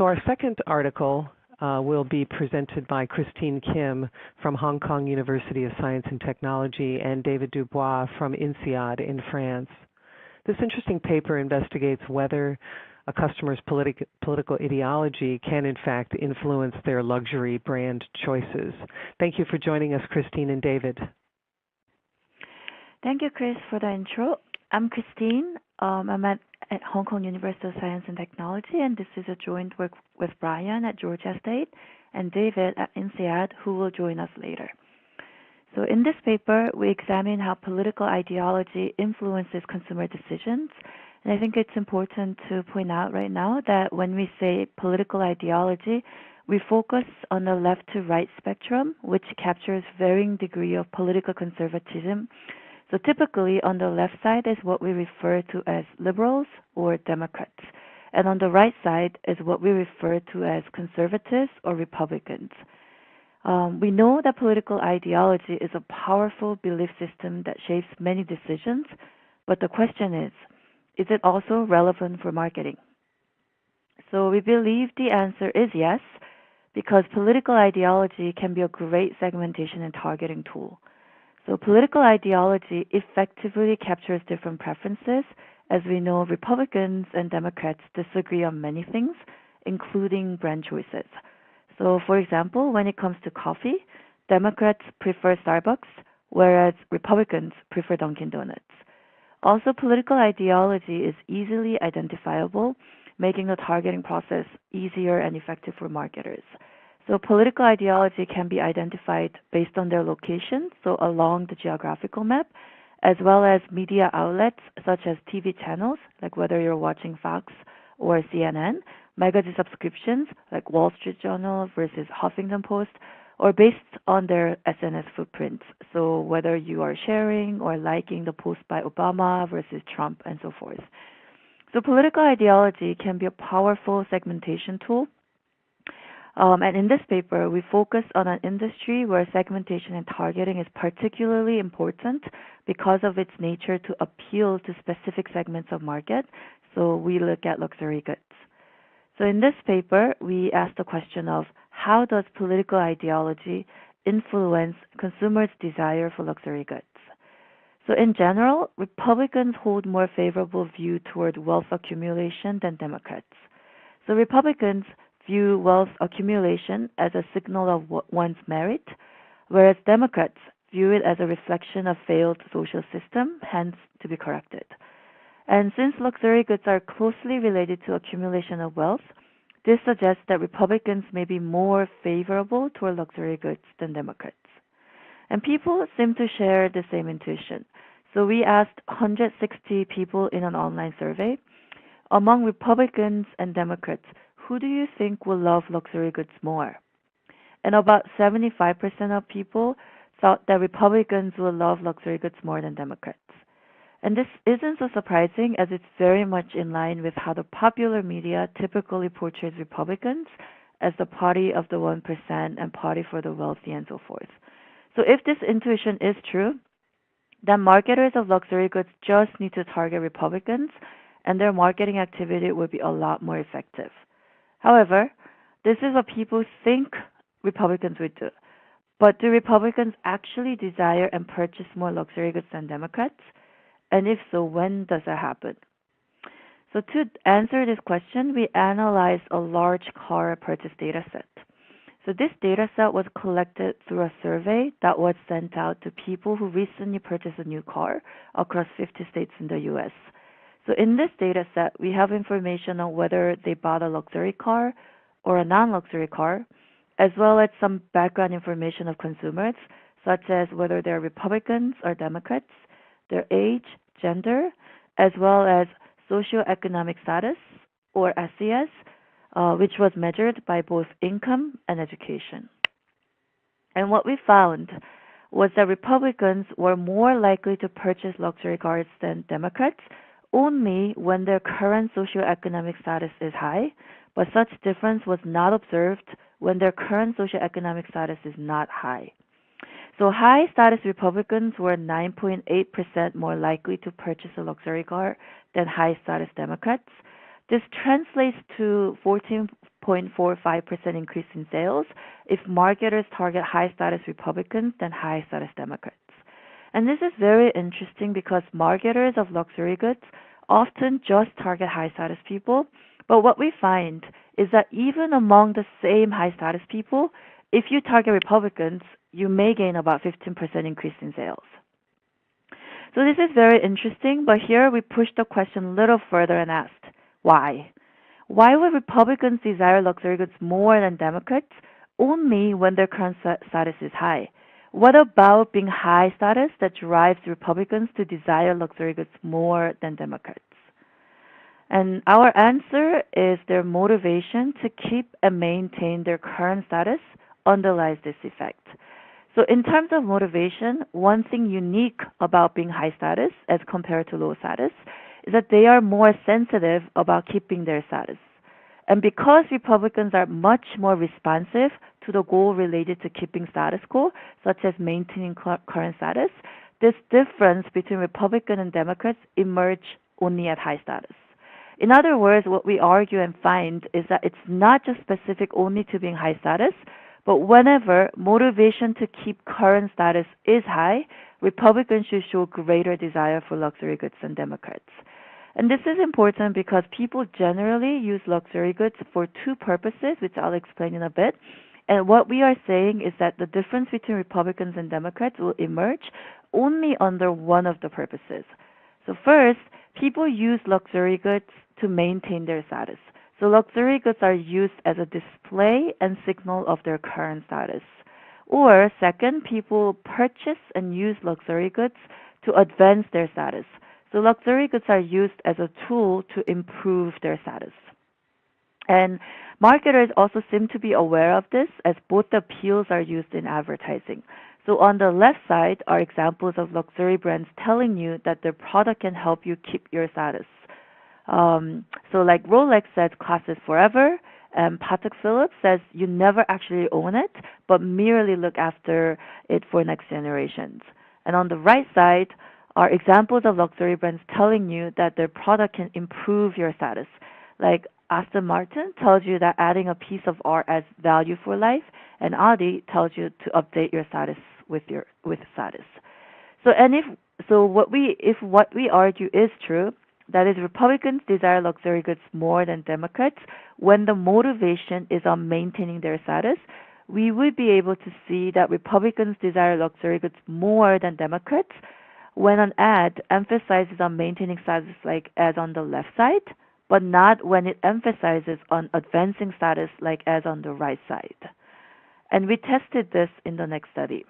So our second article will be presented by Christine Kim from Hong Kong University of Science and Technology and David Dubois from INSEAD in France. This interesting paper investigates whether a customer's political ideology can in fact influence their luxury brand choices. Thank you for joining us, Christine and David. Thank you, Chris, for the intro. I'm Christine. I'm at Hong Kong University of Science and Technology, and this is a joint work with Brian at Georgia State and David at INSEAD, who will join us later. So in this paper, we examine how political ideology influences consumer decisions. And I think it's important to point out right now that when we say political ideology, we focus on the left to right spectrum, which captures varying degree of political conservatism. So typically on the left side is what we refer to as liberals or Democrats. And on the right side is what we refer to as conservatives or Republicans. We know that political ideology is a powerful belief system that shapes many decisions, but the question is it also relevant for marketing? So we believe the answer is yes, because political ideology can be a great segmentation and targeting tool. So political ideology effectively captures different preferences. As we know, Republicans and Democrats disagree on many things, including brand choices. So for example, when it comes to coffee, Democrats prefer Starbucks, whereas Republicans prefer Dunkin' Donuts. Also, political ideology is easily identifiable, making the targeting process easier and effective for marketers. So political ideology can be identified based on their location, so along the geographical map, as well as media outlets such as TV channels, like whether you're watching Fox or CNN, magazine subscriptions like Wall Street Journal versus Huffington Post, or based on their SNS footprints, so whether you are sharing or liking the post by Obama versus Trump and so forth. So political ideology can be a powerful segmentation tool. And in this paper, we focus on an industry where segmentation and targeting is particularly important because of its nature to appeal to specific segments of market. So we look at luxury goods. So in this paper, we ask the question of how does political ideology influence consumers' desire for luxury goods? So in general, Republicans hold more favorable view toward wealth accumulation than Democrats. So Republicans view wealth accumulation as a signal of one's merit, whereas Democrats view it as a reflection of failed social system, hence to be corrected. And since luxury goods are closely related to accumulation of wealth, this suggests that Republicans may be more favorable toward luxury goods than Democrats. And people seem to share the same intuition. So we asked 160 people in an online survey. Among Republicans and Democrats, who do you think will love luxury goods more? And about 75% of people thought that Republicans will love luxury goods more than Democrats. And this isn't so surprising, as it's very much in line with how the popular media typically portrays Republicans as the party of the 1% and party for the wealthy and so forth. So if this intuition is true, then marketers of luxury goods just need to target Republicans, and their marketing activity will be a lot more effective. However, this is what people think Republicans would do. But do Republicans actually desire and purchase more luxury goods than Democrats? And if so, when does that happen? So to answer this question, we analyzed a large car purchase data set. So this data set was collected through a survey that was sent out to people who recently purchased a new car across 50 states in the US. So in this data set, we have information on whether they bought a luxury car or a non-luxury car, as well as some background information of consumers, such as whether they're Republicans or Democrats, their age, gender, as well as socioeconomic status, or SES, which was measured by both income and education. And what we found was that Republicans were more likely to purchase luxury cars than Democrats only when their current socioeconomic status is high, but such difference was not observed when their current socioeconomic status is not high. So high-status Republicans were 9.8% more likely to purchase a luxury car than high-status Democrats. This translates to 14 0.45% increase in sales if marketers target high-status Republicans than high-status Democrats. And this is very interesting because marketers of luxury goods often just target high-status people, but what we find is that even among the same high-status people, if you target Republicans, you may gain about 15% increase in sales. So this is very interesting, but here we pushed the question a little further and asked, why? Why would Republicans desire luxury goods more than Democrats only when their current status is high? What about being high status that drives Republicans to desire luxury goods more than Democrats? And our answer is their motivation to keep and maintain their current status underlies this effect. So in terms of motivation, one thing unique about being high status as compared to low status is that they are more sensitive about keeping their status. And because Republicans are much more responsive to the goal related to keeping status quo, such as maintaining current status, this difference between Republican and Democrats emerge only at high status. In other words, what we argue and find is that it's not just specific only to being high status, but whenever motivation to keep current status is high, Republicans should show greater desire for luxury goods than Democrats. And this is important because people generally use luxury goods for two purposes, which I'll explain in a bit. And what we are saying is that the difference between Republicans and Democrats will emerge only under one of the purposes. So first, people use luxury goods to maintain their status. So luxury goods are used as a display and signal of their current status. Or second, people purchase and use luxury goods to advance their status. So luxury goods are used as a tool to improve their status. And marketers also seem to be aware of this as both appeals are used in advertising. So on the left side are examples of luxury brands telling you that their product can help you keep your status. So like Rolex says classes forever, and Patek Philippe says you never actually own it, but merely look after it for next generations. And on the right side are examples of luxury brands telling you that their product can improve your status. Like Aston Martin tells you that adding a piece of art adds value for life, and Audi tells you to update your status with status. So if what we argue is true, that is, Republicans desire luxury goods more than Democrats when the motivation is on maintaining their status, we would be able to see that Republicans desire luxury goods more than Democrats when an ad emphasizes on maintaining status like as on the left side, but not when it emphasizes on advancing status like as on the right side. And we tested this in the next study.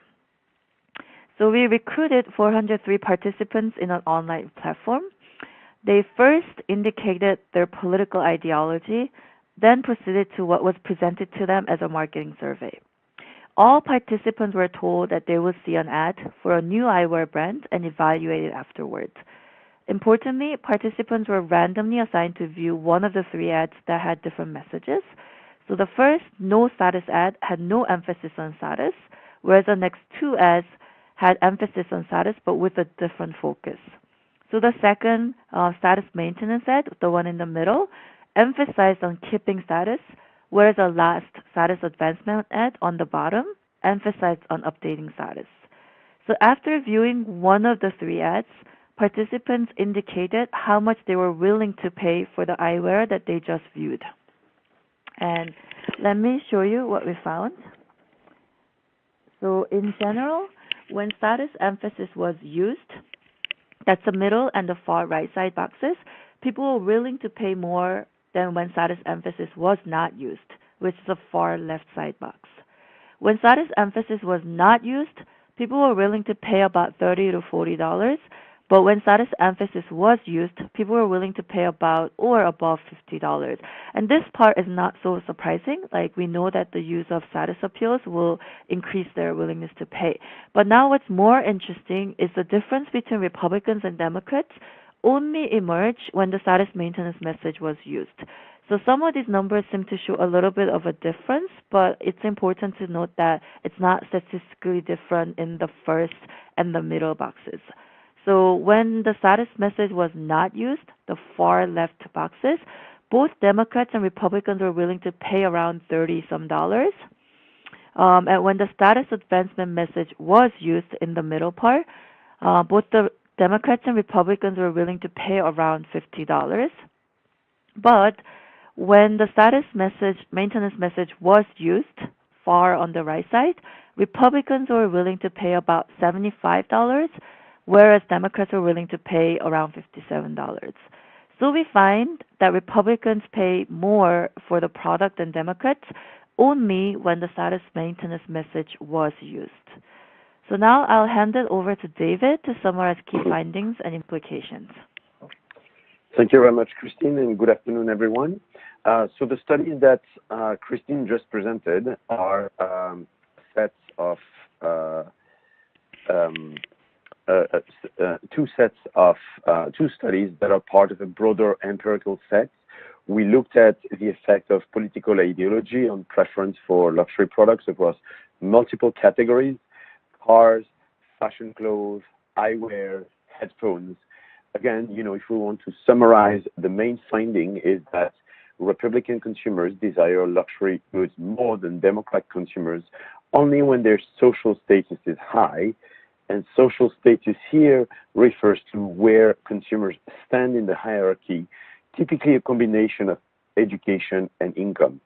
So we recruited 403 participants in an online platform. They first indicated their political ideology, then proceeded to what was presented to them as a marketing survey. All participants were told that they would see an ad for a new eyewear brand and evaluate it afterwards. Importantly, participants were randomly assigned to view one of the three ads that had different messages. So the first, no status ad, had no emphasis on status, whereas the next two ads had emphasis on status but with a different focus. So the second, status maintenance ad, the one in the middle, emphasized on keeping status, whereas the last status advancement ad on the bottom emphasized on updating status. So after viewing one of the three ads, participants indicated how much they were willing to pay for the eyewear that they just viewed. And let me show you what we found. So in general, when status emphasis was used, that's the middle and the far right side boxes, people were willing to pay more than when status emphasis was not used, which is the far left side box. When status emphasis was not used, people were willing to pay about $30 to $40, but when status emphasis was used, people were willing to pay about or above $50. And this part is not so surprising. Like, we know that the use of status appeals will increase their willingness to pay. But now what's more interesting is the difference between Republicans and Democrats only emerged when the status maintenance message was used. So some of these numbers seem to show a little bit of a difference, but it's important to note that it's not statistically different in the first and the middle boxes. So when the status message was not used, the far left boxes, both Democrats and Republicans were willing to pay around $30-some. And when the status advancement message was used in the middle part, both the Democrats and Republicans were willing to pay around $50. But when the status message, maintenance message was used far on the right side, Republicans were willing to pay about $75, whereas Democrats were willing to pay around $57. So we find that Republicans pay more for the product than Democrats only when the status maintenance message was used. So now I'll hand it over to David to summarize key findings and implications. Thank you very much, Christine, and good afternoon, everyone. So the studies that Christine just presented are sets of two studies that are part of a broader empirical set. We looked at the effect of political ideology on preference for luxury products across multiple categories: cars, fashion clothes, eyewear, headphones. Again, if we want to summarize, the main finding is that Republican consumers desire luxury goods more than Democrat consumers only when their social status is high. And social status here refers to where consumers stand in the hierarchy, typically a combination of education and income.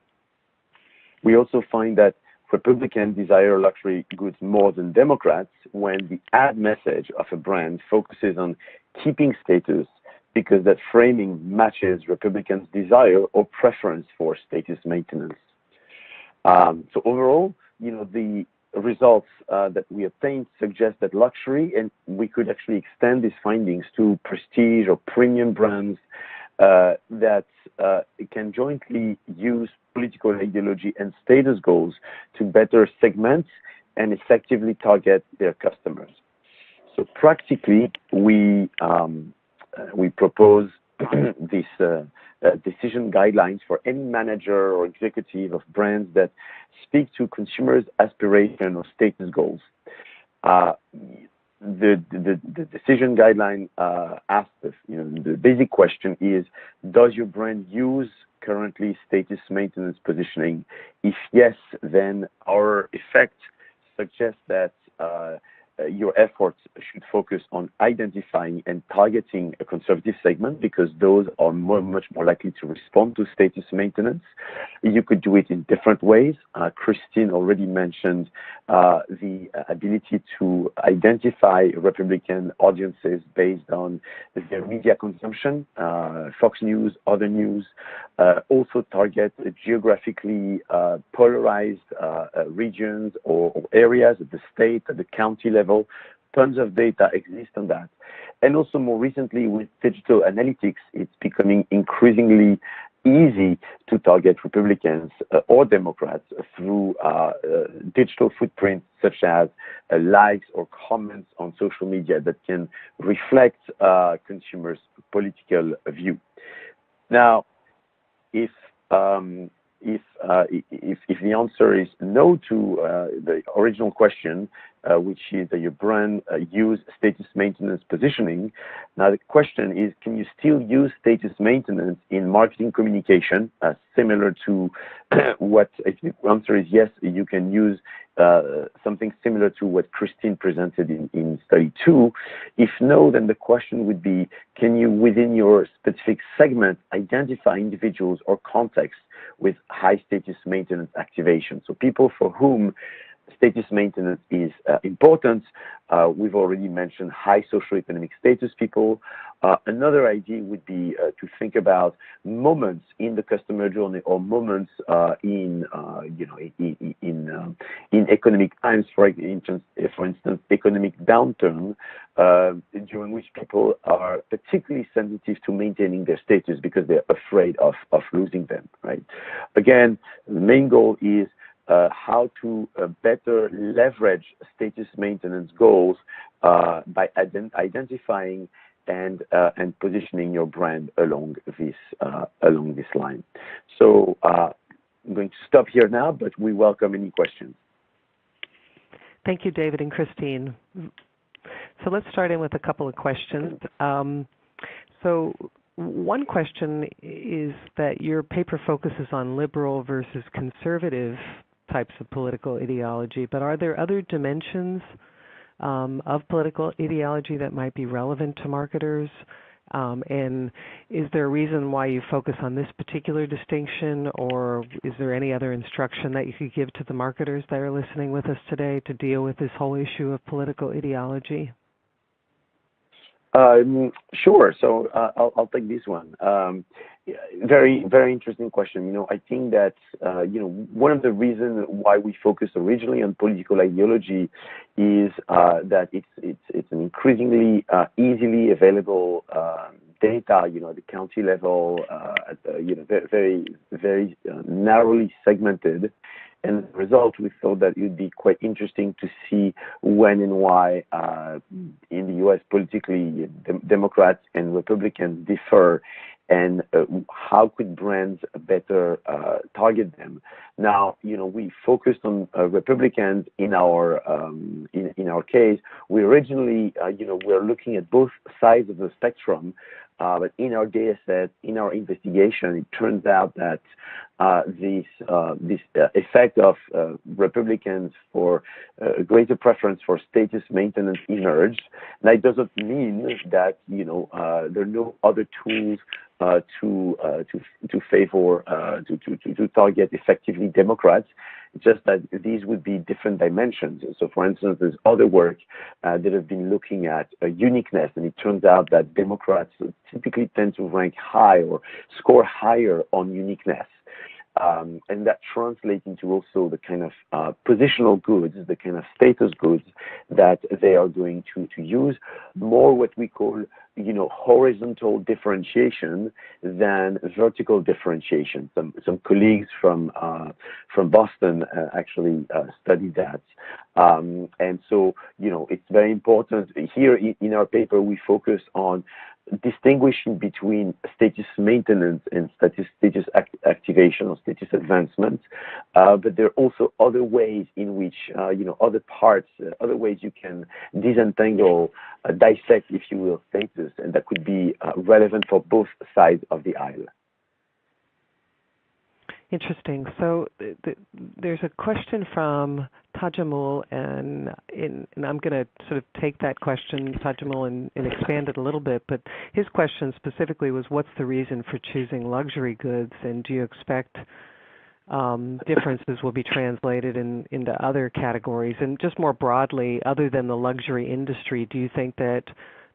We also find that Republicans desire luxury goods more than Democrats when the ad message of a brand focuses on keeping status, because that framing matches Republicans' desire or preference for status maintenance. So overall, the results that we obtained suggest that luxury, and we could actually extend these findings to prestige or premium brands that can jointly use political ideology and status goals to better segment and effectively target their customers. So practically, we propose these decision guidelines for any manager or executive of brands that speak to consumers' aspiration or status goals. The decision guideline asks the basic question is: does your brand use currently status maintenance positioning? If yes, then our effect suggests that your efforts should focus on identifying and targeting a conservative segment, because those are much more likely to respond to status maintenance. You could do it in different ways. Christine already mentioned the ability to identify Republican audiences based on their media consumption, Fox News, other news. Also target geographically polarized regions or areas at the state, at the county level. Tons of data exist on that. And also more recently with digital analytics, it's becoming increasingly easy to target Republicans or Democrats through digital footprints such as likes or comments on social media that can reflect consumers' political view. Now, if the answer is no to the original question, which is that your brand use status maintenance positioning, now the question is, can you still use status maintenance in marketing communication, similar to what, if the answer is yes, you can use something similar to what Christine presented in study 2. If no, then the question would be, can you, within your specific segment, identify individuals or contexts with high status maintenance activation? So people for whom status maintenance is important. We've already mentioned high socioeconomic status people. Another idea would be to think about moments in the customer journey or moments in economic times, for instance, economic downturn, during which people are particularly sensitive to maintaining their status because they're afraid of losing them. Right. Again, the main goal is how to better leverage status maintenance goals by identifying and positioning your brand along this line. So I'm going to stop here now, but we welcome any questions. Thank you, David and Christine. So let's start in with a couple of questions. So one question is that your paper focuses on liberal versus conservative types of political ideology, but are there other dimensions of political ideology that might be relevant to marketers? And is there a reason why you focus on this particular distinction, or is there any other instruction that you could give to the marketers that are listening with us today to deal with this whole issue of political ideology? Sure. So I'll take this one. Very, very interesting question. I think that one of the reasons why we focused originally on political ideology is that it's an increasingly easily available data. At the county level, very, very narrowly segmented. And as a result, we thought that it would be quite interesting to see when and why in the U.S. politically Democrats and Republicans differ, and how could brands better target them. Now, we focused on Republicans in our case. We originally, we're looking at both sides of the spectrum, but in our data set, in our investigation, it turns out that this effect of Republicans for a greater preference for status maintenance emerged. Now, it doesn't mean that there are no other tools to favor to target effectively Democrats. It's just that these would be different dimensions. So, for instance, there's other work that have been looking at uniqueness, and it turns out that Democrats typically tend to rank high or score higher on uniqueness. And that translates into also the kind of positional goods, the kind of status goods that they are going to use, more what we call horizontal differentiation than vertical differentiation. Some colleagues from Boston actually studied that. And so, it's very important. Here in our paper, we focus on distinguishing between status maintenance and status activation or status advancement. But there are also other ways in which, other parts, other ways you can disentangle, dissect, if you will, status, and that could be relevant for both sides of the aisle. Interesting. So there's a question from Tajamul, and I'm going to sort of take that question, Tajamul, and expand it a little bit. But his question specifically was, what's the reason for choosing luxury goods, and do you expect differences will be translated into other categories? And just more broadly, other than the luxury industry, do you think that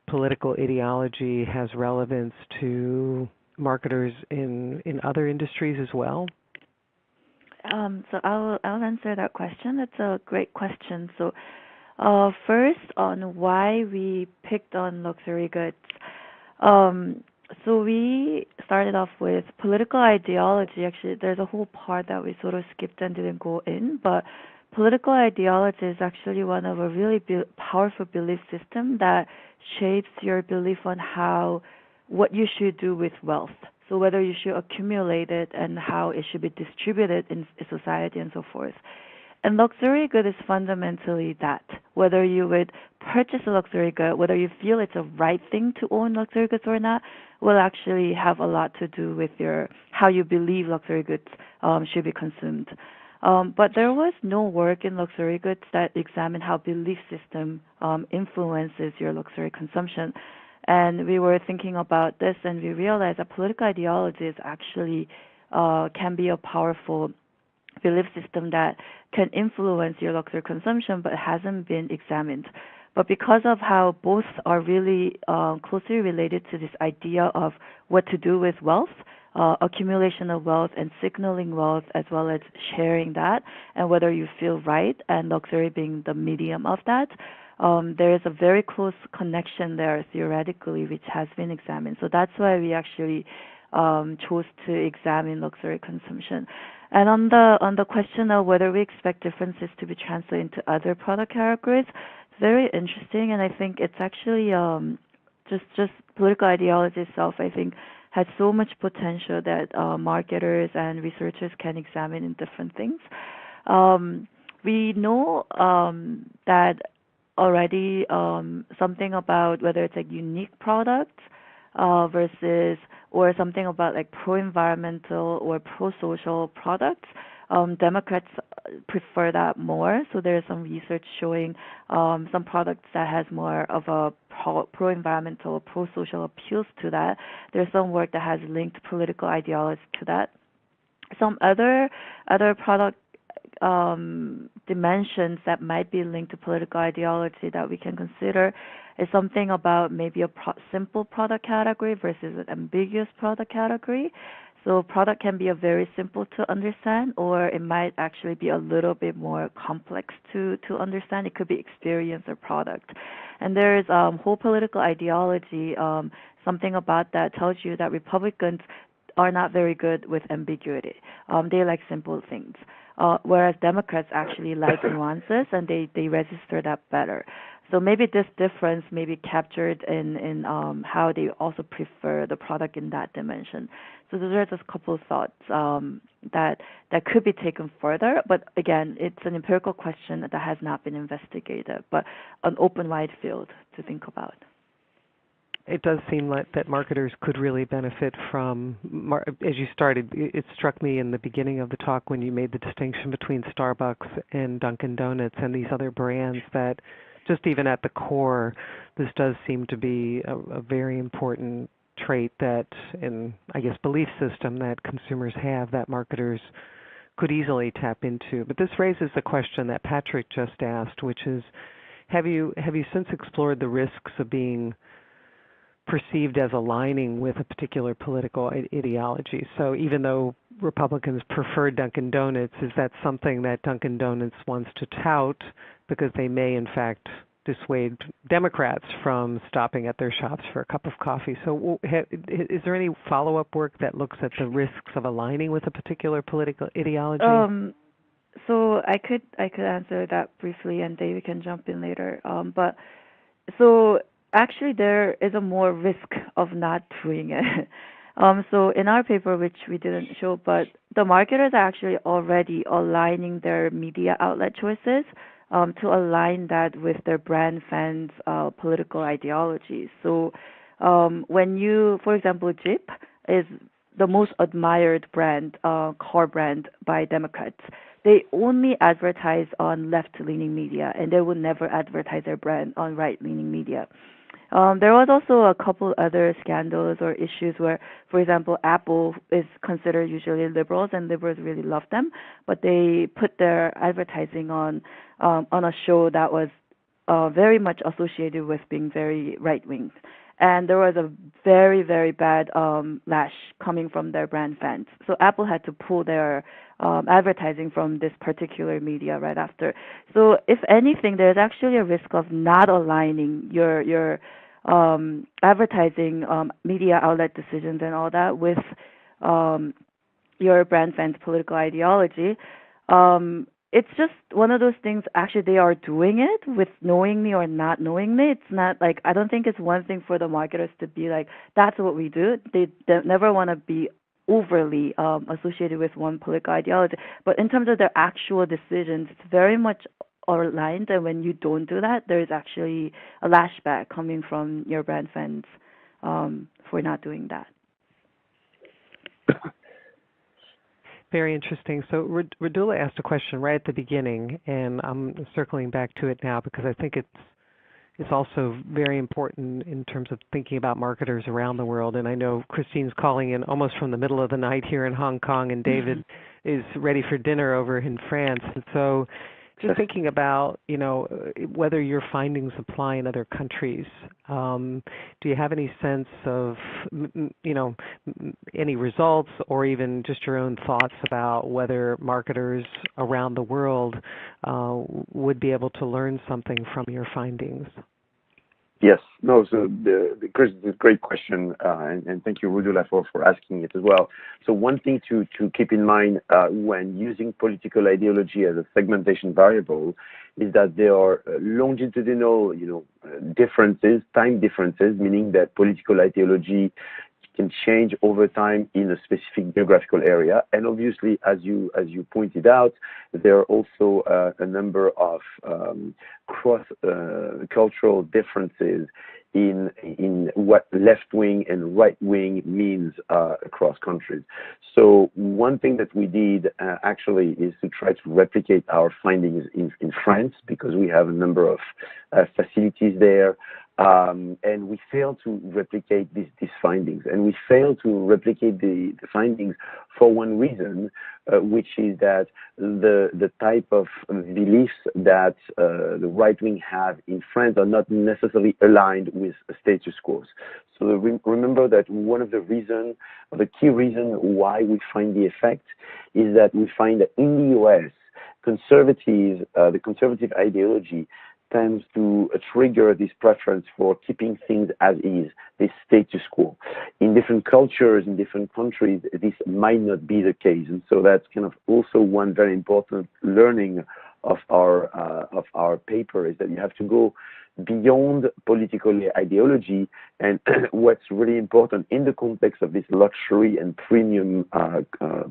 political ideology has relevance to marketers in other industries as well? So I'll answer that question. It's a great question. So first, on why we picked on luxury goods. So we started off with political ideology. Actually, there's a whole part that we sort of skipped and didn't go in, but political ideology is actually one of a really powerful belief system that shapes your belief on what you should do with wealth. So whether you should accumulate it and how it should be distributed in society and so forth. And luxury good is fundamentally that. Whether you would purchase a luxury good, whether you feel it's a right thing to own luxury goods or not, will actually have a lot to do with how you believe luxury goods should be consumed. But there was no work in luxury goods that examined how belief system influences your luxury consumption. And we were thinking about this, and we realized that political ideology is actually can be a powerful belief system that can influence your luxury consumption, but hasn't been examined. But because of how both are really closely related to this idea of what to do with wealth, accumulation of wealth and signaling wealth, as well as sharing that, and whether you feel right, and luxury being the medium of that, there is a very close connection there theoretically, which has been examined. So that's why we actually chose to examine luxury consumption. And on the question of whether we expect differences to be translated into other product categories, it's very interesting, and I think it's actually just political ideology itself, I think, has so much potential that marketers and researchers can examine in different things. We know that already something about whether it's a unique product versus, or something about like pro-environmental or pro-social products. Democrats prefer that more. So there's some research showing some products that has more of a pro-environmental or pro-social appeals to that. There's some work that has linked political ideology to that. Some other product dimensions that might be linked to political ideology that we can consider is something about maybe a simple product category versus an ambiguous product category. So product can be a very simple to understand, or it might actually be a little bit more complex to understand. It could be experience or product. And there's whole political ideology, something about that tells you that Republicans are not very good with ambiguity. They like simple things. Whereas Democrats actually like nuances, and they register that better. So maybe this difference may be captured in how they also prefer the product in that dimension. So those are just a couple of thoughts that could be taken further. But again, it's an empirical question that has not been investigated, but an open wide field to think about. It does seem like that marketers could really benefit from, as you started, it struck me in the beginning of the talk when you made the distinction between Starbucks and Dunkin' Donuts and these other brands, that just even at the core, this does seem to be a very important trait that, in, I guess, belief system that consumers have that marketers could easily tap into. But this raises the question that Patrick just asked, which is, have you since explored the risks of being perceived as aligning with a particular political ideology? So even though Republicans prefer Dunkin' Donuts, is that something that Dunkin' Donuts wants to tout because they may in fact dissuade Democrats from stopping at their shops for a cup of coffee? So is there any follow-up work that looks at the risks of aligning with a particular political ideology? So I could answer that briefly, and David can jump in later. But so actually, there is a more risk of not doing it. So in our paper, which we didn't show, but the marketers are actually already aligning their media outlet choices to align that with their brand fans' political ideologies. So when you, for example, Jeep is the most admired brand, car brand by Democrats. They only advertise on left-leaning media, and they would never advertise their brand on right-leaning media. There was also a couple other scandals or issues where, for example, Apple is considered usually liberals, and liberals really love them, but they put their advertising on a show that was very much associated with being very right-wing. And there was a very, very bad lash coming from their brand fans. So Apple had to pull their advertising from this particular media right after. So if anything, there's actually a risk of not aligning your advertising media outlet decisions and all that with your brand fans' political ideology. It's just one of those things, actually, they are doing it with knowingly or not knowingly. It's not like, I don't think it's one thing for the marketers to be like, that's what we do. They never want to be overly associated with one political ideology. But in terms of their actual decisions, it's very much aligned. And when you don't do that, there is actually a lashback coming from your brand fans for not doing that. Very interesting. So Radula asked a question right at the beginning, and I'm circling back to it now because I think it's also very important in terms of thinking about marketers around the world. And I know Christine's calling in almost from the middle of the night here in Hong Kong, and David is ready for dinner over in France. And so just thinking about, whether your findings apply in other countries, do you have any sense of, any results or even just your own thoughts about whether marketers around the world would be able to learn something from your findings? Yes. No, so Chris, it's a great question, and thank you, Radula, for asking it as well. So one thing to keep in mind when using political ideology as a segmentation variable is that there are longitudinal, differences, time differences, meaning that political ideology can change over time in a specific geographical area. And obviously, as you pointed out, there are also a number of cross-cultural differences in what left wing and right wing means across countries. So one thing that we did actually is to try to replicate our findings in France, because we have a number of facilities there. And we failed to replicate these findings. And we failed to replicate the findings for one reason, which is that the type of beliefs that the right wing have in France are not necessarily aligned with status quo. So remember that one of the reasons, the key reason why we find the effect is that we find that in the US, the conservative ideology tends to trigger this preference for keeping things as is, this status quo. In different cultures, in different countries, this might not be the case. And so that's kind of also one very important learning of our paper, is that you have to go beyond political ideology. And what's really important in the context of this luxury and premium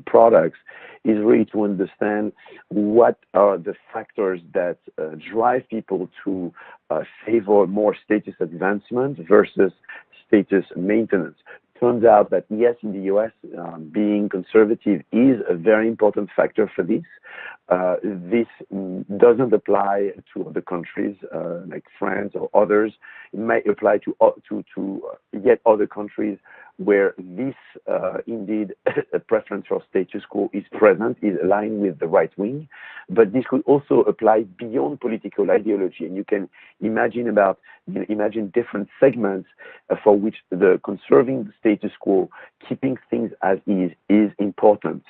products is really to understand what are the factors that drive people to favor more status advancement versus status maintenance. Turns out that yes, in the US, being conservative is a very important factor for this. This doesn't apply to other countries like France or others. It may apply to yet other countries where this indeed a preference for status quo is present, is aligned with the right wing. But this could also apply beyond political ideology. And you can imagine different segments for which the conserving the status quo, keeping things as is important.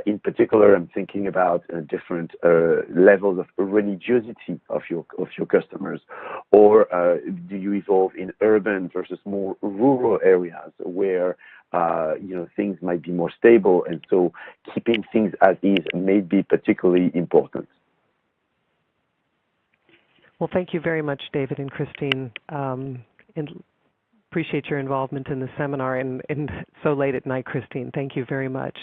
In particular, I'm thinking about different levels of religiosity of your customers, or do you evolve in urban versus more rural areas where things might be more stable, and so keeping things as is may be particularly important. Well, thank you very much, David and Christine. And appreciate your involvement in the seminar, and so late at night, Christine. Thank you very much.